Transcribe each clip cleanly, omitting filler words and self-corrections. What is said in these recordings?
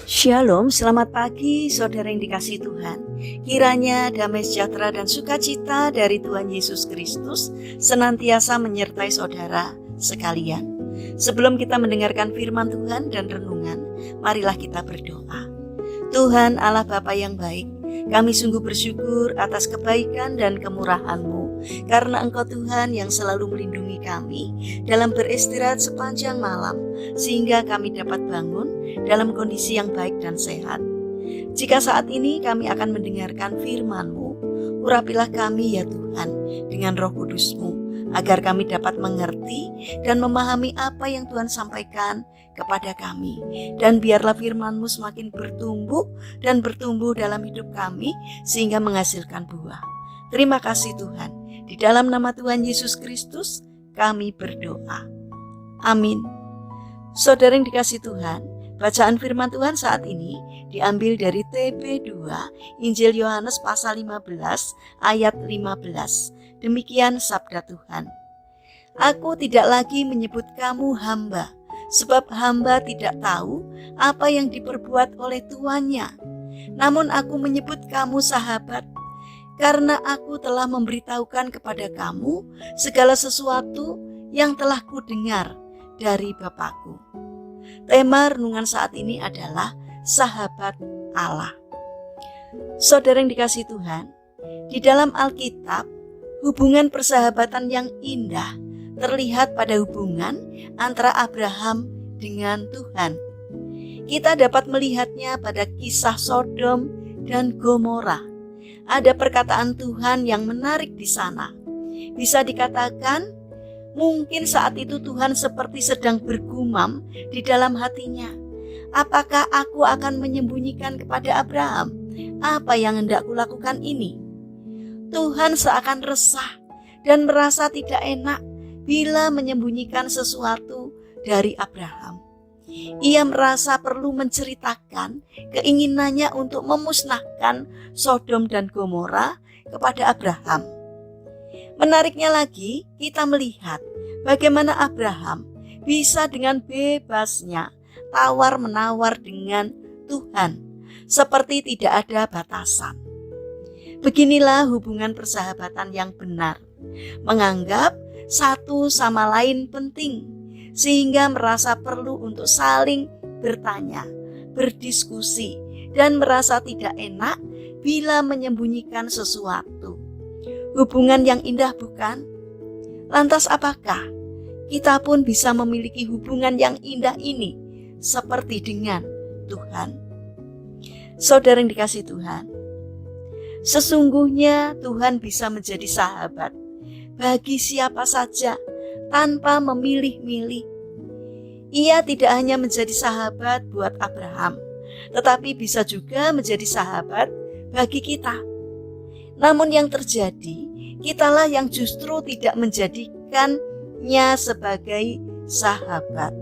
Shalom, selamat pagi saudara yang dikasihi Tuhan. Kiranya damai sejahtera dan sukacita dari Tuhan Yesus Kristus senantiasa menyertai saudara sekalian. Sebelum kita mendengarkan firman Tuhan dan renungan, marilah kita berdoa. Tuhan Allah Bapa yang baik, kami sungguh bersyukur atas kebaikan dan kemurahan-Mu, karena Engkau Tuhan yang selalu melindungi kami dalam beristirahat sepanjang malam, sehingga kami dapat bangun dalam kondisi yang baik dan sehat. Jika saat ini kami akan mendengarkan firman-Mu, urapilah kami ya Tuhan dengan Roh Kudus-Mu, agar kami dapat mengerti dan memahami apa yang Tuhan sampaikan kepada kami. Dan biarlah firman-Mu semakin bertumbuh dan bertumbuh dalam hidup kami sehingga menghasilkan buah. Terima kasih Tuhan. Di dalam nama Tuhan Yesus Kristus kami berdoa. Amin. Saudara yang dikasihi Tuhan, bacaan firman Tuhan saat ini diambil dari TB2 Injil Yohanes pasal 15 ayat 15. Demikian sabda Tuhan. Aku tidak lagi menyebut kamu hamba, sebab hamba tidak tahu apa yang diperbuat oleh tuannya. Namun aku menyebut kamu sahabat, karena aku telah memberitahukan kepada kamu segala sesuatu yang telah kudengar dari Bapakku. Tema renungan saat ini adalah sahabat Allah. Saudara yang dikasihi Tuhan, di dalam Alkitab, hubungan persahabatan yang indah terlihat pada hubungan antara Abraham dengan Tuhan. Kita dapat melihatnya pada kisah Sodom dan Gomora. Ada perkataan Tuhan yang menarik di sana. Bisa dikatakan, mungkin saat itu Tuhan seperti sedang bergumam di dalam hatinya. Apakah aku akan menyembunyikan kepada Abraham apa yang hendak kulakukan ini? Tuhan seakan resah dan merasa tidak enak bila menyembunyikan sesuatu dari Abraham. Ia merasa perlu menceritakan keinginannya untuk memusnahkan Sodom dan Gomora kepada Abraham. Menariknya lagi, kita melihat bagaimana Abraham bisa dengan bebasnya tawar-menawar dengan Tuhan, seperti tidak ada batasan. Beginilah hubungan persahabatan yang benar, menganggap satu sama lain penting, sehingga merasa perlu untuk saling bertanya, berdiskusi, dan merasa tidak enak bila menyembunyikan sesuatu. Hubungan yang indah bukan? Lantas apakah kita pun bisa memiliki hubungan yang indah ini seperti dengan Tuhan? Saudara yang dikasihi Tuhan, sesungguhnya Tuhan bisa menjadi sahabat bagi siapa saja tanpa memilih-milih. Ia tidak hanya menjadi sahabat buat Abraham, tetapi bisa juga menjadi sahabat bagi kita. Namun yang terjadi, kitalah yang justru tidak menjadikannya sebagai sahabat.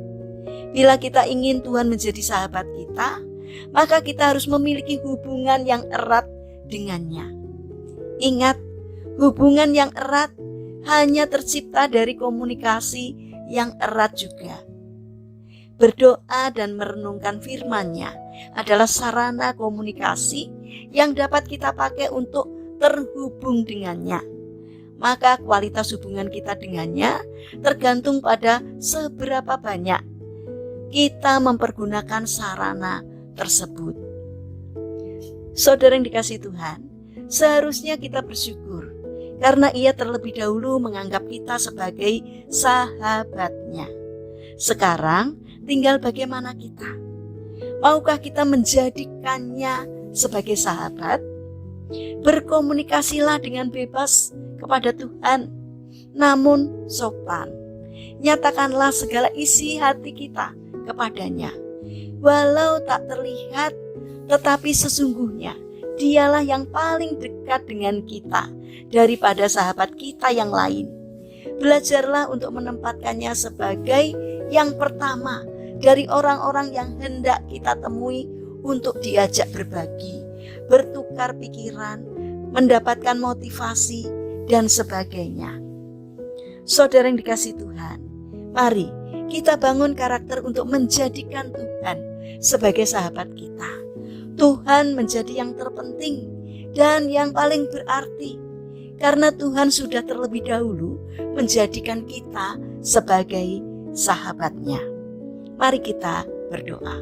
Bila kita ingin Tuhan menjadi sahabat kita, maka kita harus memiliki hubungan yang erat dengannya. Ingat, hubungan yang erat hanya tercipta dari komunikasi yang erat juga. Berdoa dan merenungkan firman-Nya adalah sarana komunikasi yang dapat kita pakai untuk terhubung dengannya. Maka kualitas hubungan kita dengannya tergantung pada seberapa banyak kita mempergunakan sarana tersebut. Saudara yang dikasihi Tuhan, seharusnya kita bersyukur karena Ia terlebih dahulu menganggap kita sebagai sahabatnya. Sekarang tinggal bagaimana kita. Maukah kita menjadikannya sebagai sahabat? Berkomunikasilah dengan bebas kepada Tuhan, namun sopan. Nyatakanlah segala isi hati kita kepadanya. Walau tak terlihat, tetapi sesungguhnya Dialah yang paling dekat dengan kita daripada sahabat kita yang lain. Belajarlah untuk menempatkannya sebagai yang pertama dari orang-orang yang hendak kita temui untuk diajak berbagi, bertukar pikiran, mendapatkan motivasi, dan sebagainya. Saudara yang dikasihi Tuhan, mari kita bangun karakter untuk menjadikan Tuhan sebagai sahabat kita. Tuhan menjadi yang terpenting dan yang paling berarti, karena Tuhan sudah terlebih dahulu menjadikan kita sebagai sahabatnya. Mari kita berdoa.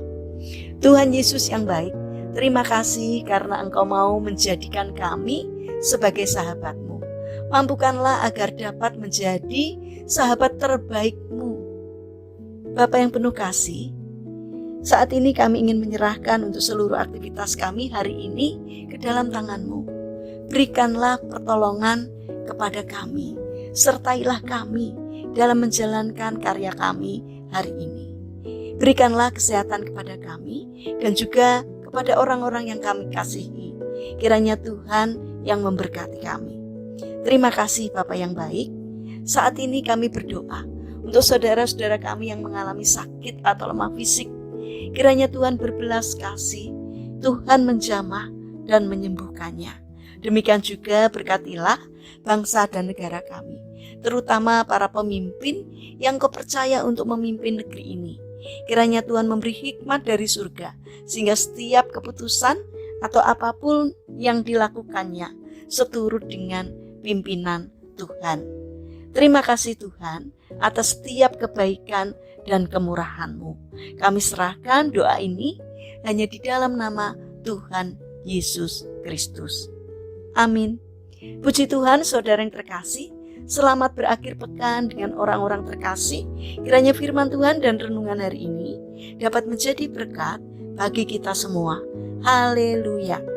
Tuhan Yesus yang baik, terima kasih karena Engkau mau menjadikan kami sebagai sahabat-Mu. Mampukanlah agar dapat menjadi sahabat terbaik-Mu. Bapa yang penuh kasih, saat ini kami ingin menyerahkan untuk seluruh aktivitas kami hari ini ke dalam tangan-Mu. Berikanlah pertolongan kepada kami, sertailah kami dalam menjalankan karya kami hari ini. Berikanlah kesehatan kepada kami dan juga kepada orang-orang yang kami kasihi. Kiranya Tuhan yang memberkati kami. Terima kasih Bapa yang baik. Saat ini kami berdoa untuk saudara-saudara kami yang mengalami sakit atau lemah fisik. Kiranya Tuhan berbelas kasih, Tuhan menjamah dan menyembuhkannya. Demikian juga berkatilah bangsa dan negara kami, terutama para pemimpin yang Kau percaya untuk memimpin negeri ini. Kiranya Tuhan memberi hikmat dari surga, sehingga setiap keputusan atau apapun yang dilakukannya seturut dengan pimpinan Tuhan. Terima kasih Tuhan atas setiap kebaikan dan kemurahan-Mu. Kami serahkan doa ini hanya di dalam nama Tuhan Yesus Kristus. Amin. Puji Tuhan, saudara yang terkasih, selamat berakhir pekan dengan orang-orang terkasih. Kiranya firman Tuhan dan renungan hari ini dapat menjadi berkat bagi kita semua. Haleluya.